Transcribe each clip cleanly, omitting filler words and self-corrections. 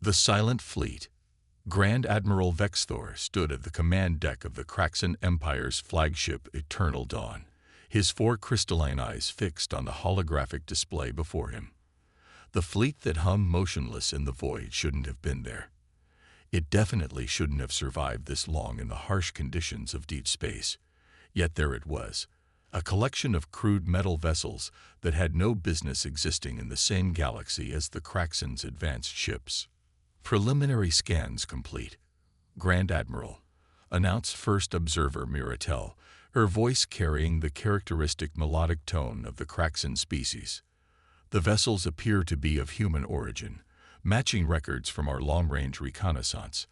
The Silent Fleet. Grand Admiral Vexthor stood at the command deck of the Kraxan Empire's flagship Eternal Dawn, his four crystalline eyes fixed on the holographic display before him. The fleet that hummed motionless in the void shouldn't have been there. It definitely shouldn't have survived this long in the harsh conditions of deep space. Yet there it was, a collection of crude metal vessels that had no business existing in the same galaxy as the Kraxan's advanced ships. Preliminary scans complete. Grand Admiral, announced First Observer Miratel, her voice carrying the characteristic melodic tone of the Kraxan species. The vessels appear to be of human origin, matching records from our long-range reconnaissance.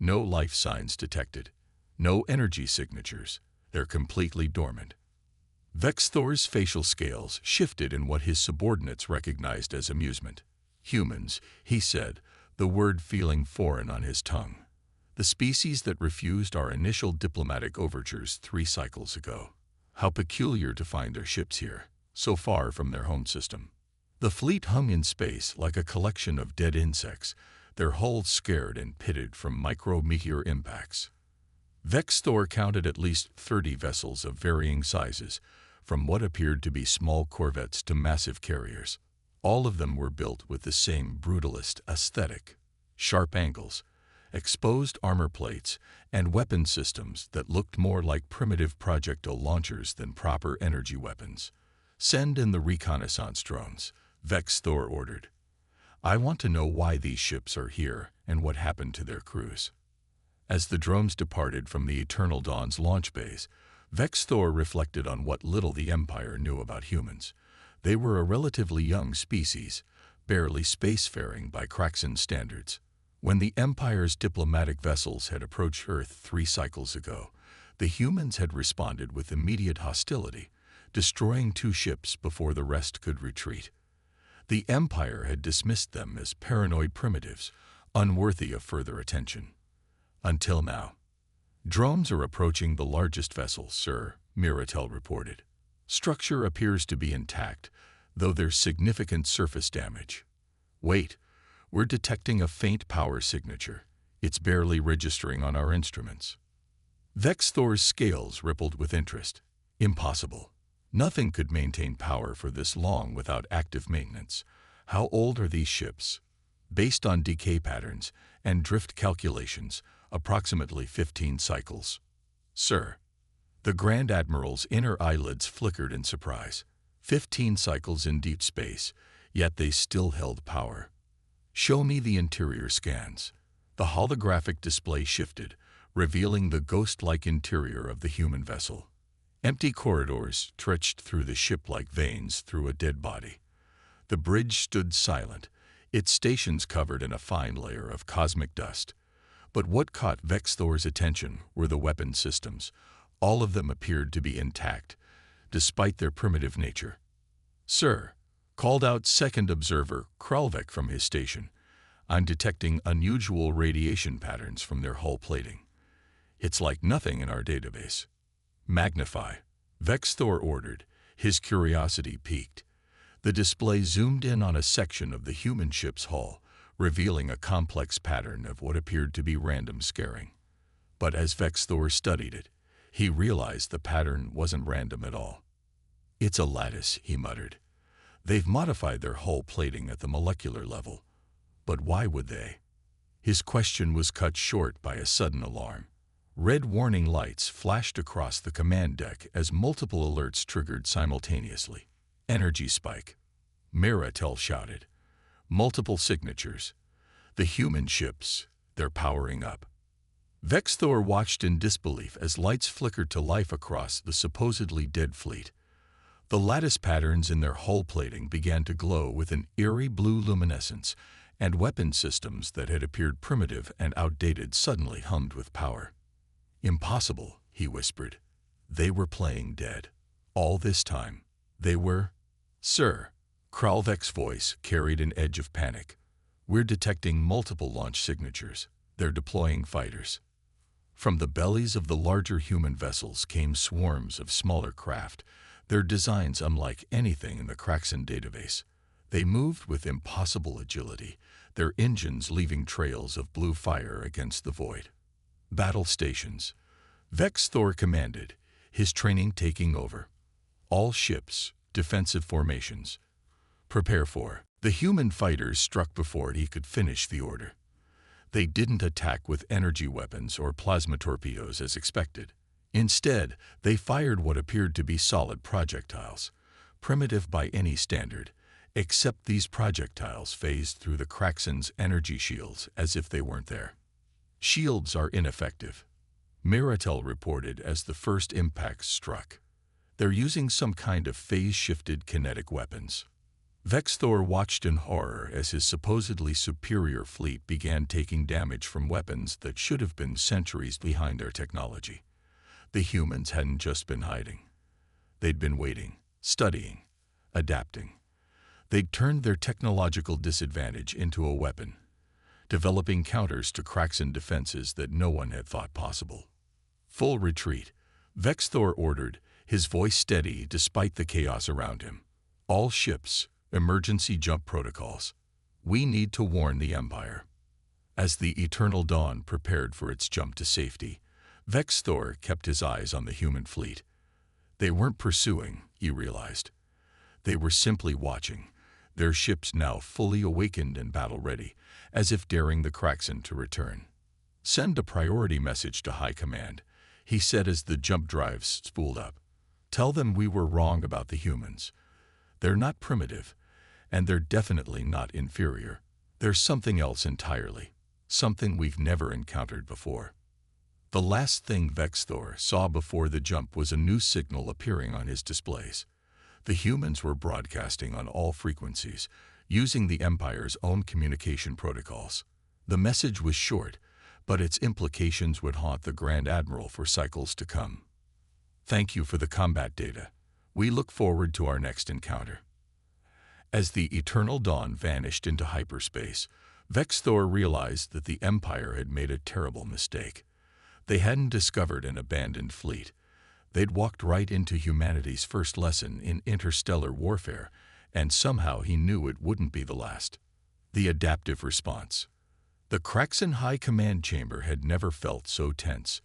No life signs detected. No energy signatures. They're completely dormant. Vexthor's facial scales shifted in what his subordinates recognized as amusement. Humans, he said, the word feeling foreign on his tongue. The species that refused our initial diplomatic overtures 3 cycles ago. How peculiar to find their ships here, so far from their home system. The fleet hung in space like a collection of dead insects, their hulls scared and pitted from micro-meteor impacts. Vexthor counted at least 30 vessels of varying sizes, from what appeared to be small corvettes to massive carriers. All of them were built with the same brutalist aesthetic. Sharp angles, exposed armor plates, and weapon systems that looked more like primitive projectile launchers than proper energy weapons. "Send in the reconnaissance drones," Vexthor ordered. "I want to know why these ships are here and what happened to their crews." As the drones departed from the Eternal Dawn's launch bays, Vexthor reflected on what little the Empire knew about humans. They were a relatively young species, barely spacefaring by Kraxan standards. When the Empire's diplomatic vessels had approached Earth 3 cycles ago, the humans had responded with immediate hostility, destroying 2 ships before the rest could retreat. The Empire had dismissed them as paranoid primitives, unworthy of further attention. Until now. "Drones are approaching the largest vessels, sir," Miratel reported. "Structure appears to be intact, though there's significant surface damage. Wait, we're detecting a faint power signature. It's barely registering on our instruments." Vexthor's scales rippled with interest. Impossible. Nothing could maintain power for this long without active maintenance. How old are these ships? Based on decay patterns and drift calculations, approximately 15 cycles. "Sir." The Grand Admiral's inner eyelids flickered in surprise. 15 cycles in deep space, yet they still held power. "Show me the interior scans." The holographic display shifted, revealing the ghost-like interior of the human vessel. Empty corridors stretched through the ship like veins through a dead body. The bridge stood silent, its stations covered in a fine layer of cosmic dust. But what caught Vexthor's attention were the weapon systems. All of them appeared to be intact, despite their primitive nature. "Sir," called out Second Observer Kralvek from his station, "I'm detecting unusual radiation patterns from their hull plating. It's like nothing in our database." "Magnify," Vexthor ordered, his curiosity piqued. The display zoomed in on a section of the human ship's hull, revealing a complex pattern of what appeared to be random scaring. But as Vexthor studied it, he realized the pattern wasn't random at all. "It's a lattice," he muttered. "They've modified their hull plating at the molecular level. But why would they?" His question was cut short by a sudden alarm. Red warning lights flashed across the command deck as multiple alerts triggered simultaneously. "Energy spike," Miratel shouted. "Multiple signatures. The human ships, they're powering up." Vexthor watched in disbelief as lights flickered to life across the supposedly dead fleet. The lattice patterns in their hull plating began to glow with an eerie blue luminescence, and weapon systems that had appeared primitive and outdated suddenly hummed with power. "Impossible," he whispered. "They were playing dead. All this time, they were—" "Sir," Kralvek's voice carried an edge of panic. "We're detecting multiple launch signatures. They're deploying fighters." From the bellies of the larger human vessels came swarms of smaller craft, their designs unlike anything in the Kraxan database. They moved with impossible agility, their engines leaving trails of blue fire against the void. Battle stations. Vex Thor commanded, his training taking over. All ships, defensive formations. Prepare for. The human fighters struck before he could finish the order. They didn't attack with energy weapons or plasma torpedoes as expected. Instead, they fired what appeared to be solid projectiles, primitive by any standard, except these projectiles phased through the Kraxen's energy shields as if they weren't there. Shields are ineffective, Miratel reported as the first impacts struck. They're using some kind of phase-shifted kinetic weapons. Vex Thor watched in horror as his supposedly superior fleet began taking damage from weapons that should have been centuries behind their technology. The humans hadn't just been hiding. They'd been waiting, studying, adapting. They'd turned their technological disadvantage into a weapon, developing counters to Kraxen defenses that no one had thought possible. Full retreat, Vex Thor ordered, his voice steady despite the chaos around him. All ships, emergency jump protocols. We need to warn the Empire. As the Eternal Dawn prepared for its jump to safety, Vex Thor kept his eyes on the human fleet. They weren't pursuing, he realized. They were simply watching, their ships now fully awakened and battle-ready, as if daring the Kraxen to return. Send a priority message to High Command, he said as the jump drives spooled up. Tell them we were wrong about the humans. They're not primitive, and they're definitely not inferior. There's something else entirely, something we've never encountered before. The last thing Vex Thor saw before the jump was a new signal appearing on his displays. The humans were broadcasting on all frequencies, using the Empire's own communication protocols. The message was short, but its implications would haunt the Grand Admiral for cycles to come. Thank you for the combat data. We look forward to our next encounter. As the Eternal Dawn vanished into hyperspace, Vex Thor realized that the Empire had made a terrible mistake. They hadn't discovered an abandoned fleet. They'd walked right into humanity's first lesson in interstellar warfare, and somehow he knew it wouldn't be the last. The adaptive response. The Kraxen High Command Chamber had never felt so tense.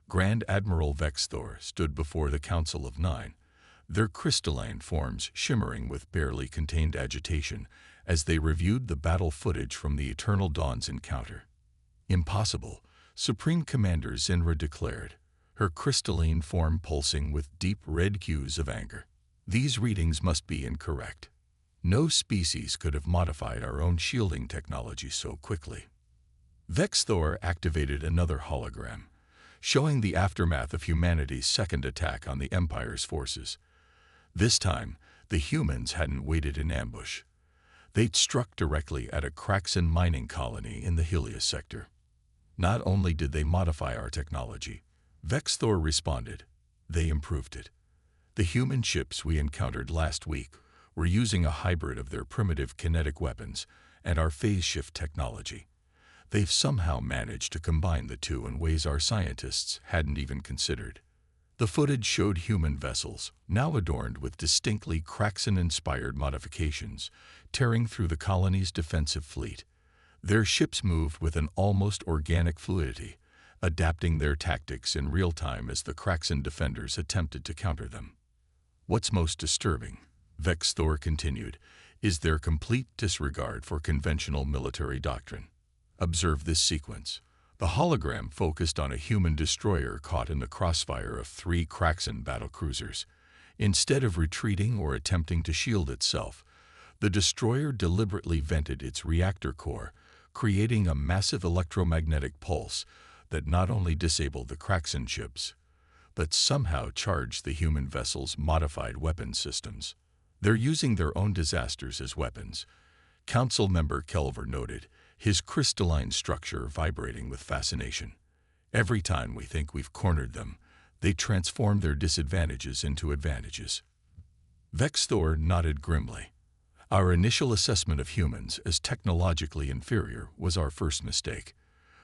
Grand Admiral Vex Thor stood before the Council of Nine, their crystalline forms shimmering with barely contained agitation as they reviewed the battle footage from the Eternal Dawn's encounter. Impossible, Supreme Commander Zinra declared, her crystalline form pulsing with deep red hues of anger. These readings must be incorrect. No species could have modified our own shielding technology so quickly. Vex Thor activated another hologram, showing the aftermath of humanity's second attack on the Empire's forces. This time, the humans hadn't waited in ambush. They'd struck directly at a Kraxen mining colony in the Helios sector. Not only did they modify our technology, Vex Thor responded, they improved it. The human ships we encountered last week were using a hybrid of their primitive kinetic weapons and our phase shift technology. They've somehow managed to combine the two in ways our scientists hadn't even considered. The footage showed human vessels, now adorned with distinctly Kraxen-inspired modifications, tearing through the colony's defensive fleet. Their ships moved with an almost organic fluidity, adapting their tactics in real time as the Kraxen defenders attempted to counter them. What's most disturbing, Vex Thor continued, is their complete disregard for conventional military doctrine. Observe this sequence. The hologram focused on a human destroyer caught in the crossfire of 3 Kraxen battlecruisers. Instead of retreating or attempting to shield itself, the destroyer deliberately vented its reactor core, creating a massive electromagnetic pulse that not only disabled the Kraxen ships, but somehow charged the human vessel's modified weapon systems. They're using their own disasters as weapons, Council member Kelver noted, his crystalline structure vibrating with fascination. Every time we think we've cornered them, they transform their disadvantages into advantages. Vex Thor nodded grimly. Our initial assessment of humans as technologically inferior was our first mistake.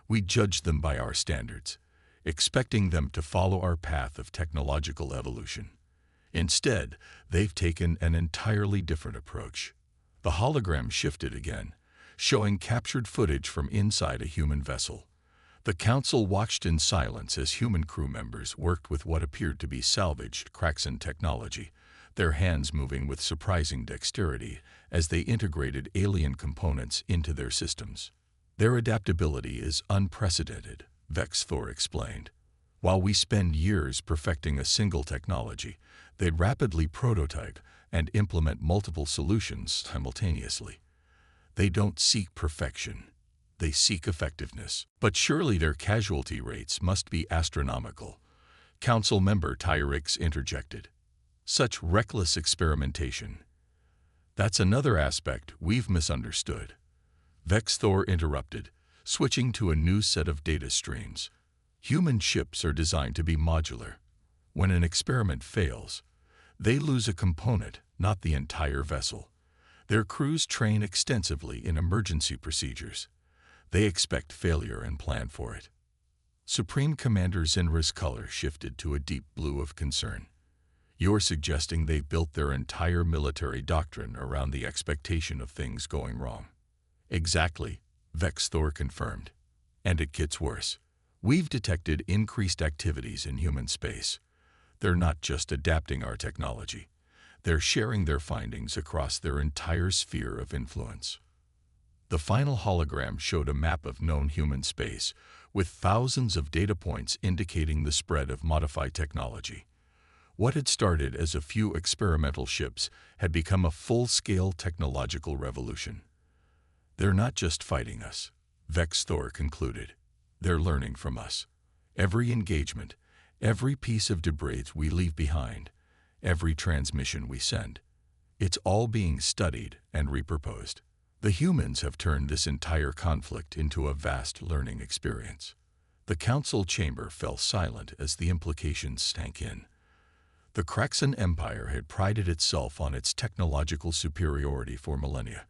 We judged them by our standards, expecting them to follow our path of technological evolution. Instead, they've taken an entirely different approach. The hologram shifted again, showing captured footage from inside a human vessel. The council watched in silence as human crew members worked with what appeared to be salvaged Kraxan technology, their hands moving with surprising dexterity as they integrated alien components into their systems. Their adaptability is unprecedented, Vexthor explained. While we spend years perfecting a single technology, they rapidly prototype and implement multiple solutions simultaneously. They don't seek perfection. They seek effectiveness. But surely their casualty rates must be astronomical. Council member Tyrix interjected. Such reckless experimentation. That's another aspect we've misunderstood. Vexthor interrupted, switching to a new set of data streams. Human ships are designed to be modular. When an experiment fails, they lose a component, not the entire vessel. Their crews train extensively in emergency procedures. They expect failure and plan for it. Supreme Commander Zinra's color shifted to a deep blue of concern. You're suggesting they built their entire military doctrine around the expectation of things going wrong. Exactly, Vexthor confirmed. And it gets worse. We've detected increased activities in human space. They're not just adapting our technology. They're sharing their findings across their entire sphere of influence. The final hologram showed a map of known human space, with thousands of data points indicating the spread of modified technology. What had started as a few experimental ships had become a full-scale technological revolution. They're not just fighting us, Vexthor concluded. They're learning from us. Every engagement, every piece of debris we leave behind, every transmission we send, it's all being studied and repurposed. The humans have turned this entire conflict into a vast learning experience. The council chamber fell silent as the implications sank in. The Kraxan Empire had prided itself on its technological superiority for millennia,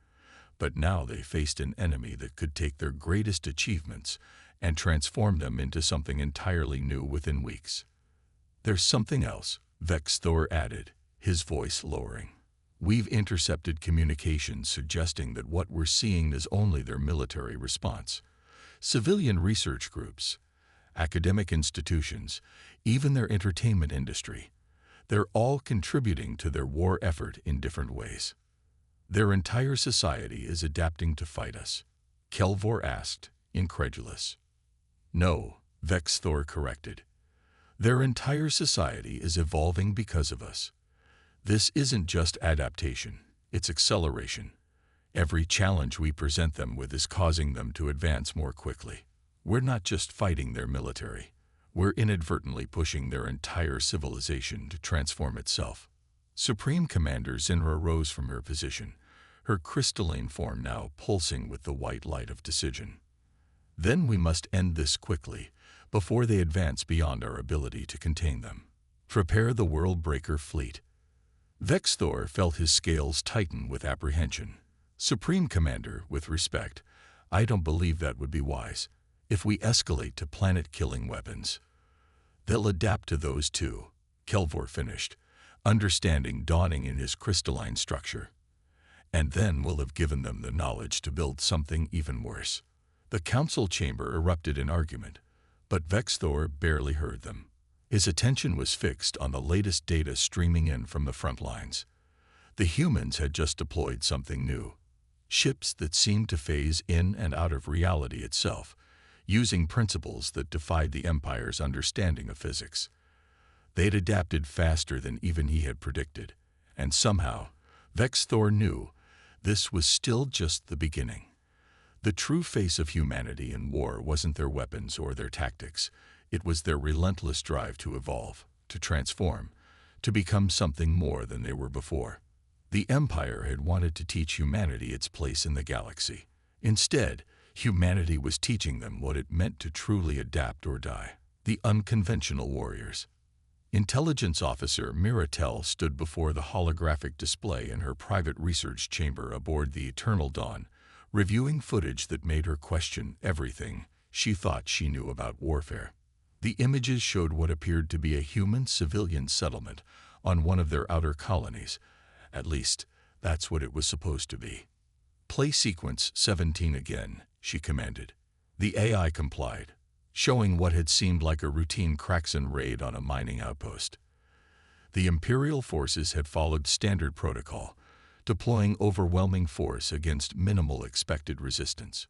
but now they faced an enemy that could take their greatest achievements and transform them into something entirely new within weeks. There's something else, Vexthor added, his voice lowering. We've intercepted communications suggesting that what we're seeing is only their military response. Civilian research groups, academic institutions, even their entertainment industry, they're all contributing to their war effort in different ways. Their entire society is adapting to fight us, Kelvor asked, incredulous. No, Vexthor corrected. Their entire society is evolving because of us. This isn't just adaptation, it's acceleration. Every challenge we present them with is causing them to advance more quickly. We're not just fighting their military. We're inadvertently pushing their entire civilization to transform itself. Supreme Commander Zinra rose from her position, her crystalline form now pulsing with the white light of decision. Then we must end this quickly, before they advance beyond our ability to contain them. Prepare the Worldbreaker fleet. Vexthor felt his scales tighten with apprehension. Supreme Commander, with respect, I don't believe that would be wise. If we escalate to planet-killing weapons, they'll adapt to those too, Kelvor finished, understanding dawning in his crystalline structure. And then we'll have given them the knowledge to build something even worse. The council chamber erupted in argument, but Vexthor barely heard them. His attention was fixed on the latest data streaming in from the front lines. The humans had just deployed something new. Ships that seemed to phase in and out of reality itself, using principles that defied the Empire's understanding of physics. They'd adapted faster than even he had predicted, and somehow, Vexthor knew this was still just the beginning. The true face of humanity in war wasn't their weapons or their tactics. It was their relentless drive to evolve, to transform, to become something more than they were before. The Empire had wanted to teach humanity its place in the galaxy. Instead, humanity was teaching them what it meant to truly adapt or die. The unconventional warriors. Intelligence Officer Miratel stood before the holographic display in her private research chamber aboard the Eternal Dawn, reviewing footage that made her question everything she thought she knew about warfare. The images showed what appeared to be a human civilian settlement on one of their outer colonies. At least, that's what it was supposed to be. "Play sequence 17 again," she commanded. The AI complied, showing what had seemed like a routine Kraxan raid on a mining outpost. The Imperial forces had followed standard protocol, deploying overwhelming force against minimal expected resistance.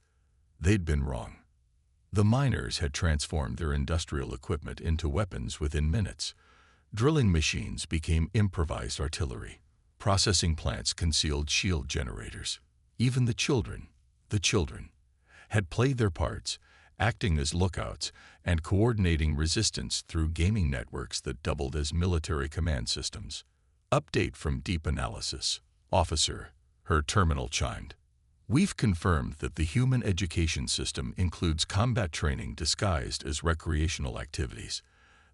They'd been wrong. The miners had transformed their industrial equipment into weapons within minutes. Drilling machines became improvised artillery. Processing plants concealed shield generators. Even the children, had played their parts, acting as lookouts and coordinating resistance through gaming networks that doubled as military command systems. Update from Deep Analysis. Officer, her terminal chimed. We've confirmed that the human education system includes combat training disguised as recreational activities.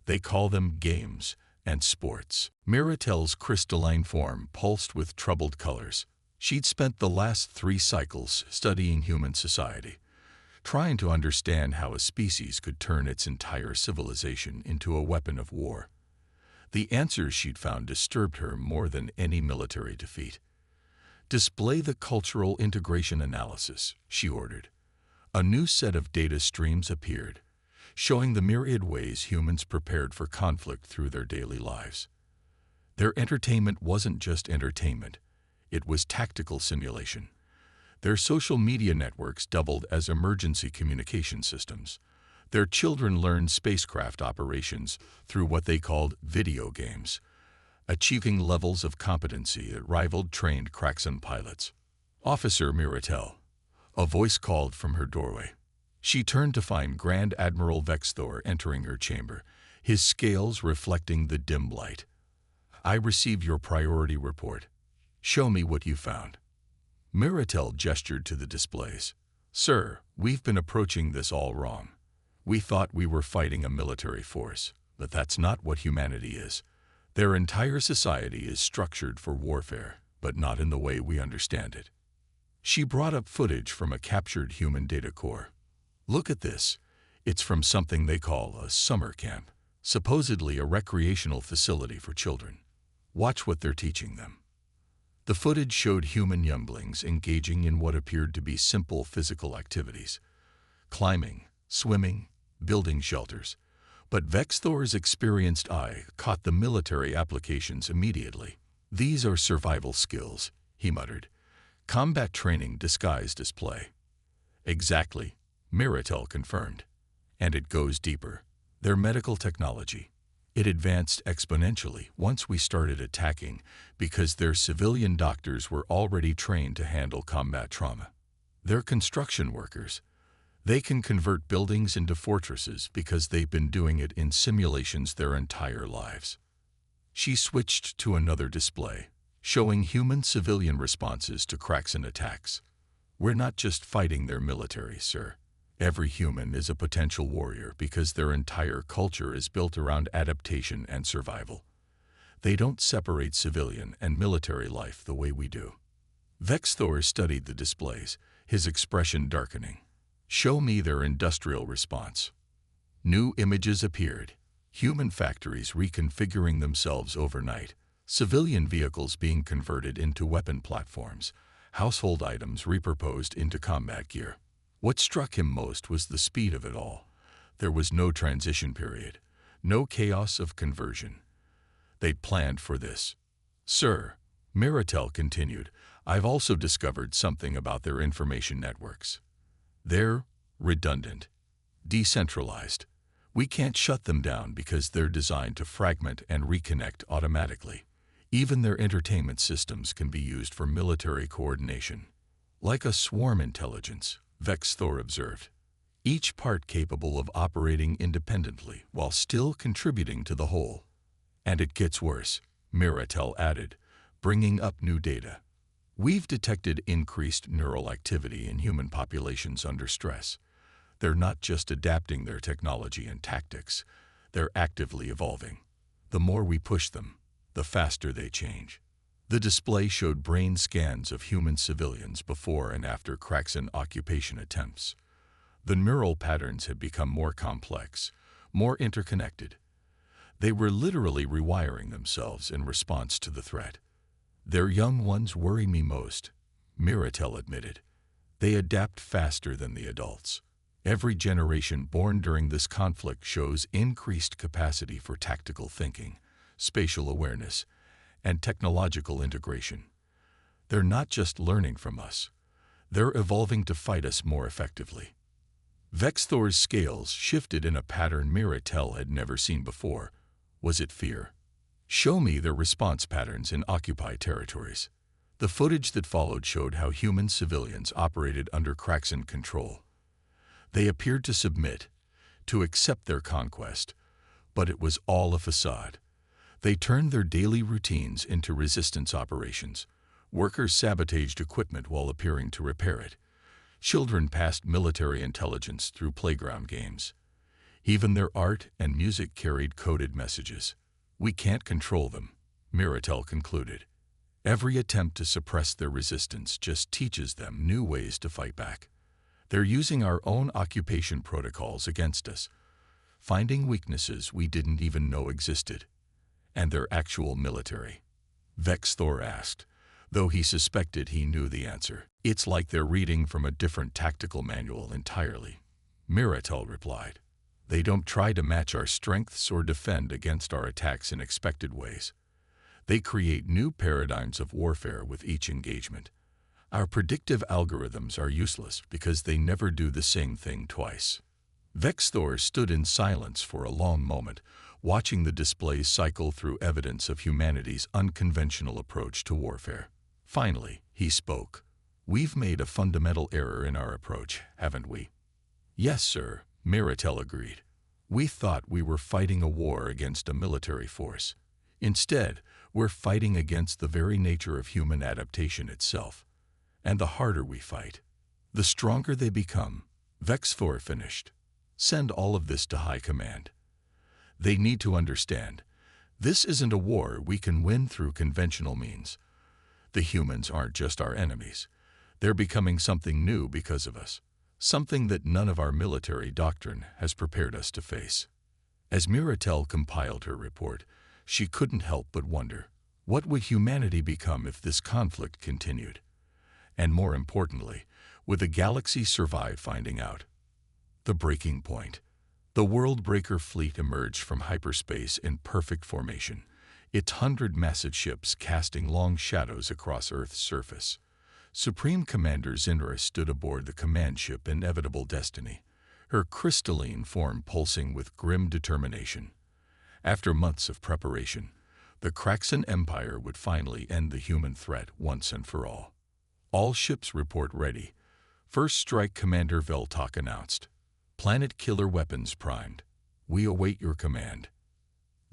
They call them games and sports. Miratel's crystalline form pulsed with troubled colors. She'd spent the last 3 cycles studying human society, trying to understand how a species could turn its entire civilization into a weapon of war. The answers she'd found disturbed her more than any military defeat. "Display the cultural integration analysis," she ordered. A new set of data streams appeared, showing the myriad ways humans prepared for conflict through their daily lives. Their entertainment wasn't just entertainment, it was tactical simulation. Their social media networks doubled as emergency communication systems. Their children learned spacecraft operations through what they called video games, achieving levels of competency that rivaled trained Kraxan pilots. "Officer Miratel," a voice called from her doorway. She turned to find Grand Admiral Vexthor entering her chamber, his scales reflecting the dim light. "I received your priority report. Show me what you found." Miratel gestured to the displays. "Sir, we've been approaching this all wrong. We thought we were fighting a military force, but that's not what humanity is. Their entire society is structured for warfare, but not in the way we understand it." She brought up footage from a captured human data core. "Look at this. It's from something they call a summer camp, supposedly a recreational facility for children. Watch what they're teaching them." The footage showed human younglings engaging in what appeared to be simple physical activities: climbing, swimming, building shelters. But Vexthor's experienced eye caught the military applications immediately. "These are survival skills," he muttered. "Combat training disguised as play." "Exactly," Miratel confirmed. "And it goes deeper. Their medical technology. It advanced exponentially once we started attacking because their civilian doctors were already trained to handle combat trauma. They're construction workers. They can convert buildings into fortresses because they've been doing it in simulations their entire lives." She switched to another display, showing human civilian responses to Kraxan attacks. "We're not just fighting their military, sir. Every human is a potential warrior because their entire culture is built around adaptation and survival. They don't separate civilian and military life the way we do." Vexthor studied the displays, his expression darkening. "Show me their industrial response." New images appeared. Human factories reconfiguring themselves overnight, civilian vehicles being converted into weapon platforms, household items repurposed into combat gear. What struck him most was the speed of it all. There was no transition period, no chaos of conversion. They'd planned for this. "Sir," Miratel continued, "I've also discovered something about their information networks. They're redundant, decentralized. We can't shut them down because they're designed to fragment and reconnect automatically. Even their entertainment systems can be used for military coordination. Like a swarm intelligence," Vexthor observed. "Each part capable of operating independently while still contributing to the whole." "And it gets worse," Miratel added, bringing up new data. "We've detected increased neural activity in human populations under stress. They're not just adapting their technology and tactics, they're actively evolving. The more we push them, the faster they change." The display showed brain scans of human civilians before and after Kraxan occupation attempts. The neural patterns had become more complex, more interconnected. They were literally rewiring themselves in response to the threat. "Their young ones worry me most," Miratel admitted. They adapt faster than the adults. Every generation born during this conflict shows increased capacity for tactical thinking, spatial awareness, and technological integration. They're not just learning from us. They're evolving to fight us more effectively. Vexthor's scales shifted in a pattern Miratel had never seen before. Was it fear? Show me their response patterns in occupied territories. The footage that followed showed how human civilians operated under Kraxan control. They appeared to submit, to accept their conquest, but it was all a facade. They turned their daily routines into resistance operations. Workers sabotaged equipment while appearing to repair it. Children passed military intelligence through playground games. Even their art and music carried coded messages. We can't control them, Miratel concluded. Every attempt to suppress their resistance just teaches them new ways to fight back. They're using our own occupation protocols against us, finding weaknesses we didn't even know existed. And their actual military? Vexthor asked, though he suspected he knew the answer. It's like they're reading from a different tactical manual entirely, Miratel replied. They don't try to match our strengths or defend against our attacks in expected ways. They create new paradigms of warfare with each engagement. Our predictive algorithms are useless because they never do the same thing twice. Vexthor stood in silence for a long moment, watching the displays cycle through evidence of humanity's unconventional approach to warfare. Finally, he spoke. We've made a fundamental error in our approach, haven't we? Yes, sir, Miratel agreed. We thought we were fighting a war against a military force. Instead, we're fighting against the very nature of human adaptation itself. And the harder we fight, the stronger they become. Vexthor finished. Send all of this to High Command. They need to understand, this isn't a war we can win through conventional means. The humans aren't just our enemies. They're becoming something new because of us, something that none of our military doctrine has prepared us to face. As Miratel compiled her report, she couldn't help but wonder, what would humanity become if this conflict continued? And more importantly, would the galaxy survive finding out? The breaking point. The Worldbreaker fleet emerged from hyperspace in perfect formation, its 100 massive ships casting long shadows across Earth's surface. Supreme Commander Zinra stood aboard the command ship Inevitable Destiny, her crystalline form pulsing with grim determination. After months of preparation, the Kraxan Empire would finally end the human threat once and for all. All ships report ready, First Strike Commander Veltok announced. Planet killer weapons primed. We await your command.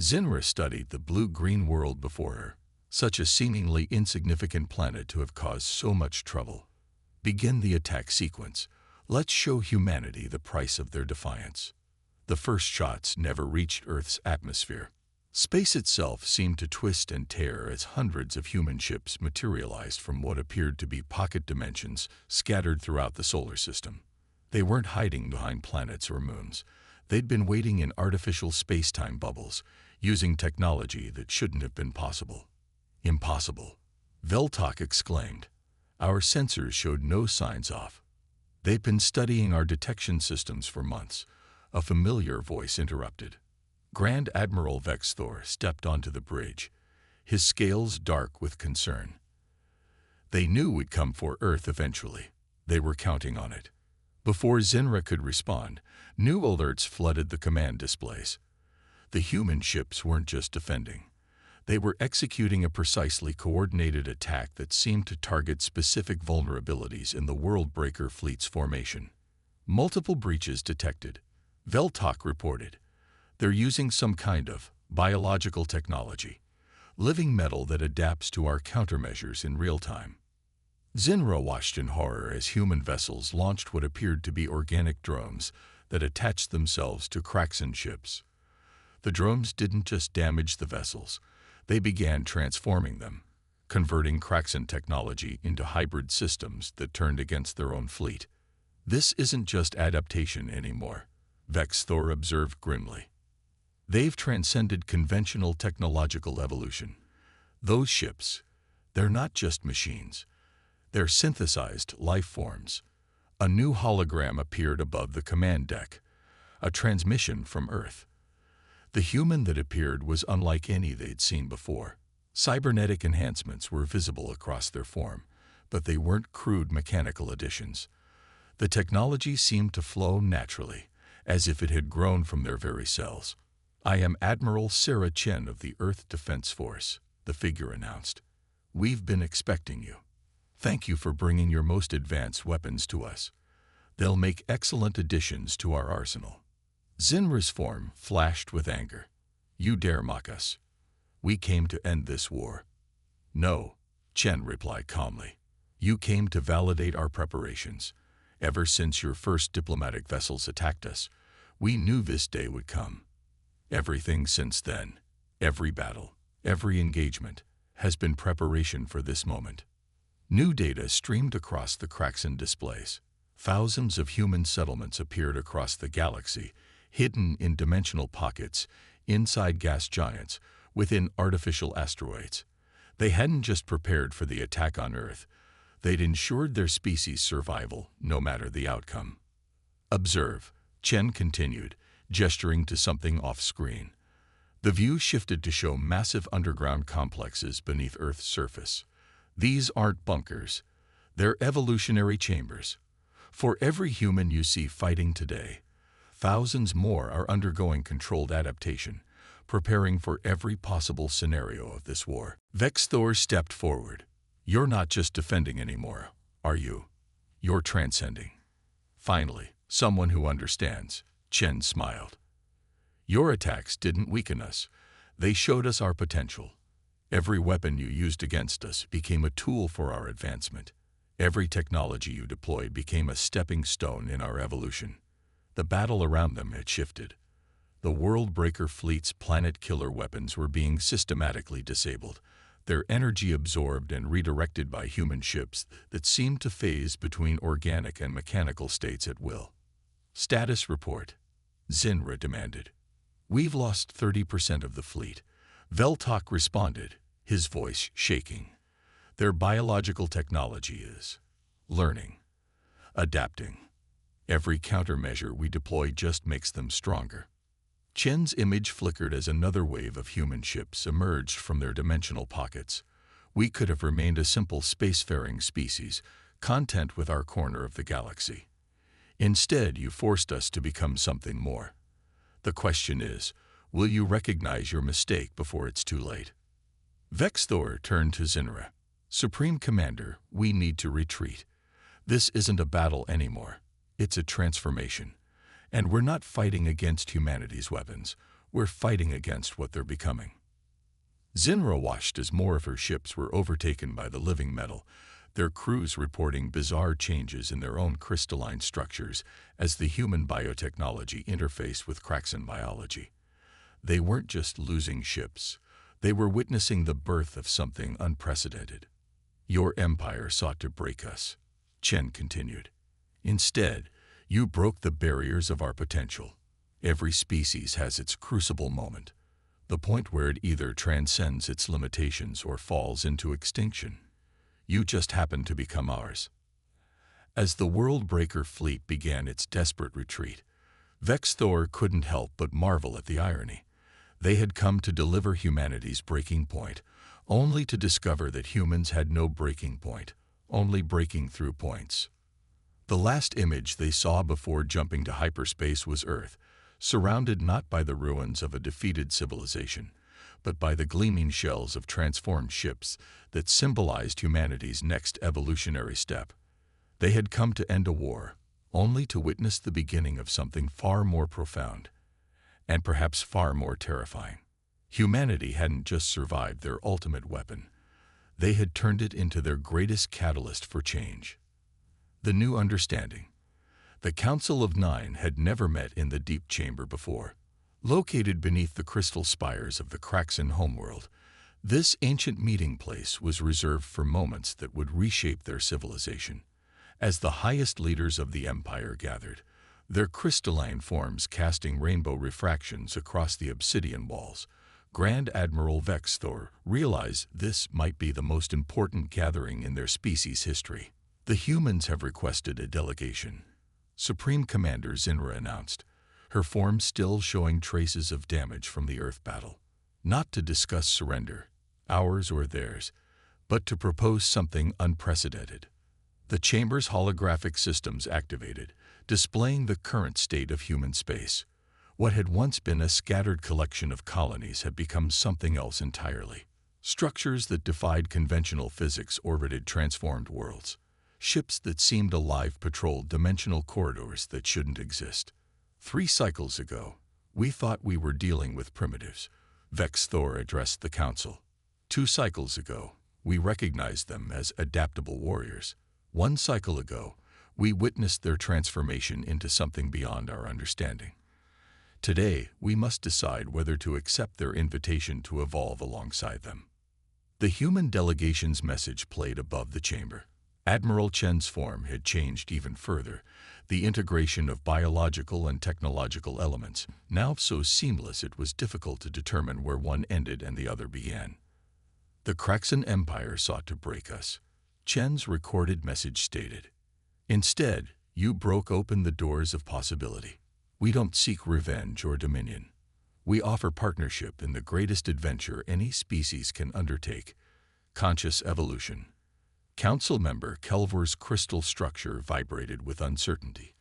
Zinra studied the blue-green world before her, such a seemingly insignificant planet to have caused so much trouble. Begin the attack sequence. Let's show humanity the price of their defiance. The first shots never reached Earth's atmosphere. Space itself seemed to twist and tear as hundreds of human ships materialized from what appeared to be pocket dimensions scattered throughout the solar system. They weren't hiding behind planets or moons. They'd been waiting in artificial space-time bubbles, using technology that shouldn't have been possible. Impossible, Veltok exclaimed. Our sensors showed no signs off. They've been studying our detection systems for months, a familiar voice interrupted. Grand Admiral Vexthor stepped onto the bridge, his scales dark with concern. They knew we'd come for Earth eventually. They were counting on it. Before Zinra could respond, new alerts flooded the command displays. The human ships weren't just defending. They were executing a precisely coordinated attack that seemed to target specific vulnerabilities in the Worldbreaker fleet's formation. Multiple breaches detected, Veltok reported. They're using some kind of biological technology, living metal that adapts to our countermeasures in real time. Zinra watched in horror as human vessels launched what appeared to be organic drones that attached themselves to Kraxan ships. The drones didn't just damage the vessels, they began transforming them, converting Kraxan technology into hybrid systems that turned against their own fleet. This isn't just adaptation anymore, Vexthor observed grimly. They've transcended conventional technological evolution. Those ships, they're not just machines. They're synthesized life forms. A new hologram appeared above the command deck, a transmission from Earth. The human that appeared was unlike any they'd seen before. Cybernetic enhancements were visible across their form, but they weren't crude mechanical additions. The technology seemed to flow naturally, as if it had grown from their very cells. "I am Admiral Sarah Chen of the Earth Defense Force," the figure announced. "We've been expecting you. Thank you for bringing your most advanced weapons to us. They'll make excellent additions to our arsenal." Zinra's form flashed with anger. "You dare mock us? We came to end this war." "No," Chen replied calmly. "You came to validate our preparations. Ever since your first diplomatic vessels attacked us, we knew this day would come. Everything since then, every battle, every engagement, has been preparation for this moment." New data streamed across the Kraxan displays. Thousands of human settlements appeared across the galaxy, hidden in dimensional pockets, inside gas giants, within artificial asteroids. They hadn't just prepared for the attack on Earth, they'd ensured their species' survival, no matter the outcome. "Observe," Chen continued, gesturing to something off-screen. The view shifted to show massive underground complexes beneath Earth's surface. "These aren't bunkers. They're evolutionary chambers. For every human you see fighting today, thousands more are undergoing controlled adaptation, preparing for every possible scenario of this war." Vexthor stepped forward. "You're not just defending anymore, are you? You're transcending." "Finally, someone who understands," Chen smiled. "Your attacks didn't weaken us. They showed us our potential. Every weapon you used against us became a tool for our advancement. Every technology you deployed became a stepping stone in our evolution." The battle around them had shifted. The World-Breaker fleet's planet-killer weapons were being systematically disabled, their energy absorbed and redirected by human ships that seemed to phase between organic and mechanical states at will. "Status report," Zinra demanded. "We've lost 30% of the fleet." Veltok responded, his voice shaking. "Their biological technology is learning, adapting. Every countermeasure we deploy just makes them stronger." Chen's image flickered as another wave of human ships emerged from their dimensional pockets. "We could have remained a simple spacefaring species, content with our corner of the galaxy. Instead, you forced us to become something more. The question is, will you recognize your mistake before it's too late?" Vexthor turned to Zinra. "Supreme Commander, we need to retreat. This isn't a battle anymore. It's a transformation. And we're not fighting against humanity's weapons. We're fighting against what they're becoming." Zinra watched as more of her ships were overtaken by the living metal, their crews reporting bizarre changes in their own crystalline structures as the human biotechnology interfaced with Kraxan biology. They weren't just losing ships. They were witnessing the birth of something unprecedented. "Your empire sought to break us," Chen continued. "Instead, you broke the barriers of our potential. Every species has its crucible moment, the point where it either transcends its limitations or falls into extinction. You just happened to become ours." As the World-Breaker fleet began its desperate retreat, Vexthor couldn't help but marvel at the irony. They had come to deliver humanity's breaking point, only to discover that humans had no breaking point, only breaking through points. The last image they saw before jumping to hyperspace was Earth, surrounded not by the ruins of a defeated civilization, but by the gleaming shells of transformed ships that symbolized humanity's next evolutionary step. They had come to end a war, only to witness the beginning of something far more profound, and perhaps far more terrifying. Humanity hadn't just survived their ultimate weapon. They had turned it into their greatest catalyst for change. The new understanding. The Council of Nine had never met in the deep chamber before. Located beneath the crystal spires of the Kraxan homeworld, this ancient meeting place was reserved for moments that would reshape their civilization. As the highest leaders of the empire gathered, their crystalline forms casting rainbow refractions across the obsidian walls, Grand Admiral Vex Thor realized this might be the most important gathering in their species' history. The humans have requested a delegation, Supreme Commander Zinra announced, her form still showing traces of damage from the Earth battle. Not to discuss surrender, ours or theirs, but to propose something unprecedented. The chamber's holographic systems activated, displaying the current state of human space. What had once been a scattered collection of colonies had become something else entirely. Structures that defied conventional physics orbited transformed worlds. Ships that seemed alive patrolled dimensional corridors that shouldn't exist. 3 cycles ago, we thought we were dealing with primitives, Vex Thor addressed the council. 2 cycles ago, we recognized them as adaptable warriors. 1 cycle ago, we witnessed their transformation into something beyond our understanding. Today, we must decide whether to accept their invitation to evolve alongside them. The human delegation's message played above the chamber. Admiral Chen's form had changed even further, the integration of biological and technological elements, now so seamless it was difficult to determine where one ended and the other began. The Kraxan Empire sought to break us, Chen's recorded message stated. Instead, you broke open the doors of possibility. We don't seek revenge or dominion. We offer partnership in the greatest adventure any species can undertake, conscious evolution. Council member Kelvor's crystal structure vibrated with uncertainty.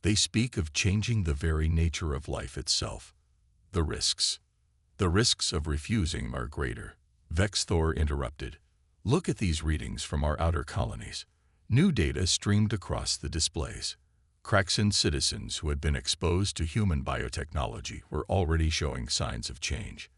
They speak of changing the very nature of life itself. The risks. The risks of refusing are greater. Vex Thor interrupted. Look at these readings from our outer colonies. New data streamed across the displays. Kraxan citizens who had been exposed to human biotechnology were already showing signs of change.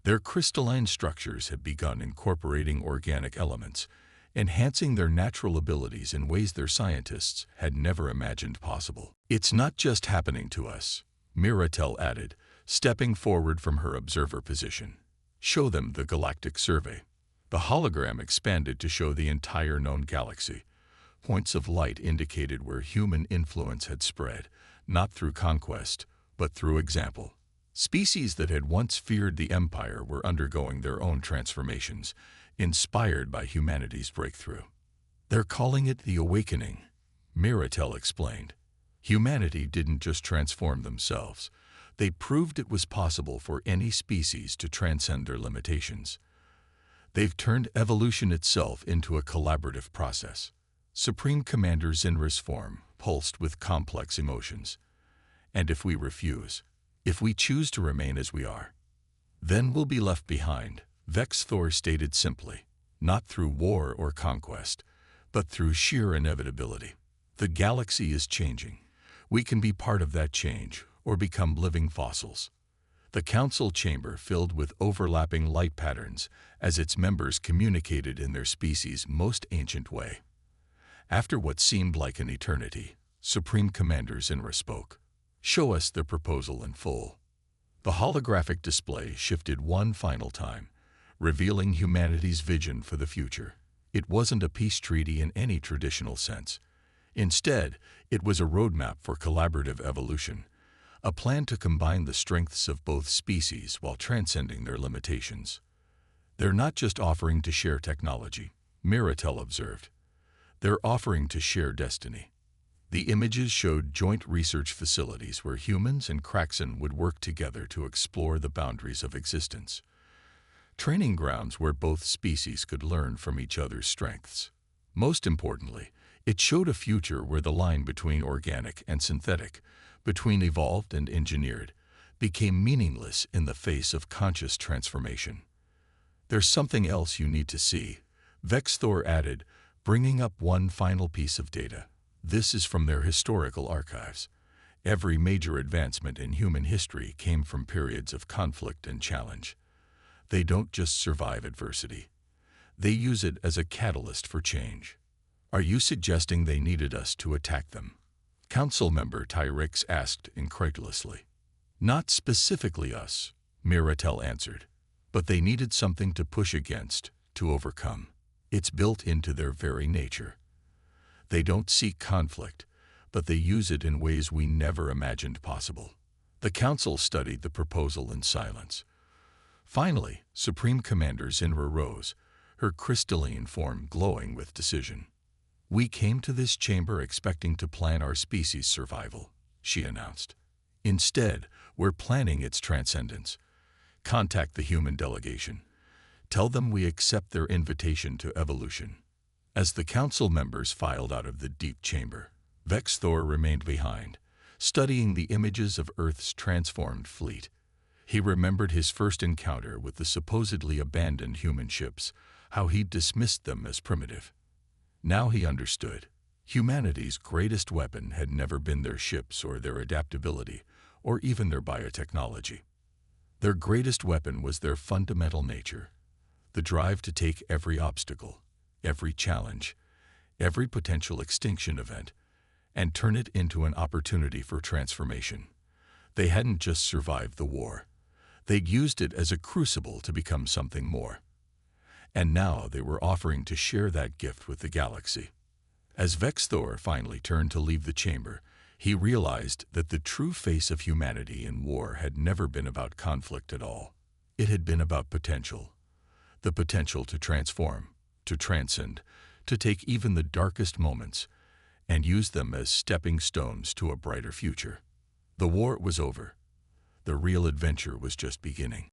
Their crystalline structures had begun incorporating organic elements, enhancing their natural abilities in ways their scientists had never imagined possible. It's not just happening to us, Miratel added, stepping forward from her observer position. Show them the galactic survey. The hologram expanded to show the entire known galaxy. Points of light indicated where human influence had spread, not through conquest, but through example. Species that had once feared the Empire were undergoing their own transformations, inspired by humanity's breakthrough. They're calling it the Awakening, Miratel explained. Humanity didn't just transform themselves. They proved it was possible for any species to transcend their limitations. They've turned evolution itself into a collaborative process. Supreme Commander Zinra's form pulsed with complex emotions. And if we refuse, if we choose to remain as we are, then we'll be left behind, Vex Thor stated simply, not through war or conquest, but through sheer inevitability. The galaxy is changing. We can be part of that change or become living fossils. The council chamber filled with overlapping light patterns as its members communicated in their species' most ancient way. After what seemed like an eternity, Supreme Commander Zinra spoke. Show us their proposal in full. The holographic display shifted one final time, revealing humanity's vision for the future. It wasn't a peace treaty in any traditional sense. Instead, it was a roadmap for collaborative evolution, a plan to combine the strengths of both species while transcending their limitations. They're not just offering to share technology, Miratel observed. They're offering to share destiny. The images showed joint research facilities where humans and Kraxan would work together to explore the boundaries of existence. Training grounds where both species could learn from each other's strengths. Most importantly, it showed a future where the line between organic and synthetic, between evolved and engineered, became meaningless in the face of conscious transformation. There's something else you need to see, Vex Thor added, bringing up one final piece of data. This is from their historical archives. Every major advancement in human history came from periods of conflict and challenge. They don't just survive adversity. They use it as a catalyst for change. Are you suggesting they needed us to attack them? Council member Tyrix asked incredulously. Not specifically us, Miratel answered, but they needed something to push against, to overcome. It's built into their very nature. They don't seek conflict, but they use it in ways we never imagined possible. The council studied the proposal in silence. Finally, Supreme Commander Zinra rose, her crystalline form glowing with decision. "We came to this chamber expecting to plan our species' survival," she announced. "Instead, we're planning its transcendence. Contact the human delegation. Tell them we accept their invitation to evolution." As the council members filed out of the deep chamber, Vex Thor remained behind, studying the images of Earth's transformed fleet. He remembered his first encounter with the supposedly abandoned human ships, how he'd dismissed them as primitive. Now he understood. Humanity's greatest weapon had never been their ships or their adaptability, or even their biotechnology. Their greatest weapon was their fundamental nature, the drive to take every obstacle, every challenge, every potential extinction event, and turn it into an opportunity for transformation. They hadn't just survived the war. They'd used it as a crucible to become something more. And now they were offering to share that gift with the galaxy. As Vex Thor finally turned to leave the chamber, he realized that the true face of humanity in war had never been about conflict at all. It had been about potential. The potential to transform, to transcend, to take even the darkest moments and use them as stepping stones to a brighter future. The war was over. The real adventure was just beginning.